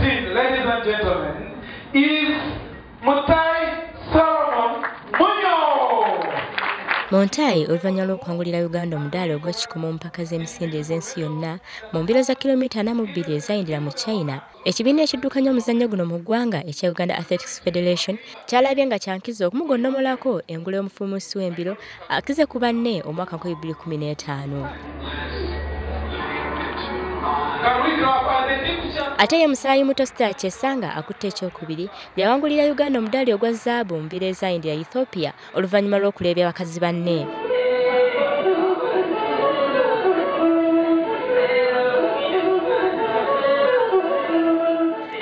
13, ladies and gentlemen, is Mutai Solomon Munyo. Montai oluvannyuma lw'okwangulira Uganda omudaala ogw'ekikomo mpaka z'emisinde ez'ensi yonna mu mbiro za kilomita 42 ezayindira mu China. Ekibiina ekiddukanya omuzannyo guno mu ggwanga ekya Uganda Athletics Federation kyalabye nga kyankiza okumugondomolako engule y'omufumuusi w'embiro akize ku banne omwaka 2015. Ate ye Musaayi Muto Star Chesanga akutte ekyokubiri yawangulira Uganda omudaali ogwa zaabu mu mbiro ezayindira Ethiopia oluvannyuma lw'okulebya abakazi banne.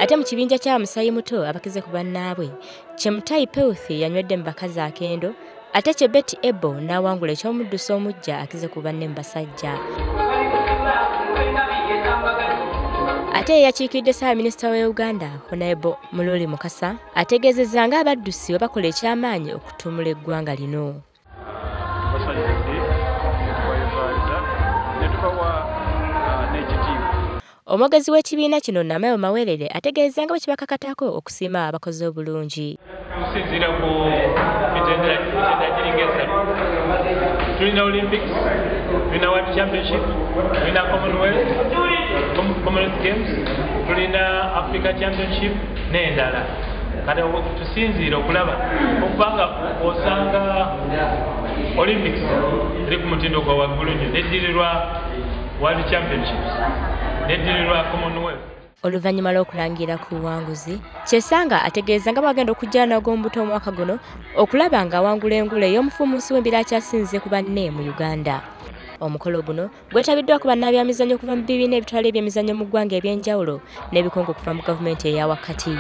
Ate mu kibinja kya Musaayi Muto abakize ku bannaabwe Chemutai Peuth yanywedde mu bakazi akendo ate Chebet Ebo n'awangula eky'omuddusi omujja akize ku banne mu basajja. Ate yakiikidde Ssaabaminisita wa Uganda Honorable Muloli Mukasa ategeezezza nga abaddusi bwe bakola eky'amaanyi okutuumula eggwanga lino. Omwogezi w'ekibiina kino Namayo Mawerere ategeezza nga bwe kibakakatako okusiima abakozi obulungi. Tusinziira ku mitendera giringeza tulina Olympics, tulina World Championship, tulina Commonwealth Games, tulina Africa Championship n'endala. Kati tusinziira okulaba okubanga osanga Olympics eri ku mutindo gwa waggulu nnyo neddirirwa World Championships neddirirwa Commonwealth. Oluvannyuma lw'okulangira ku buwanguzi Chesanga ategeeza nga bagenda okujjana ogw'ombuto omwaka guno okulaba nga awangula engule y'omufumuusi w'embiro akyasinze ku banne mu Uganda. Omukolo guno gwetabiddwa ku bannabyamizannyo okuva mu bibiina ebitwala ebyemizannyo mu ggwanga eby'enjawulo n'ebikongo okuva mu gavumenti eya wakati.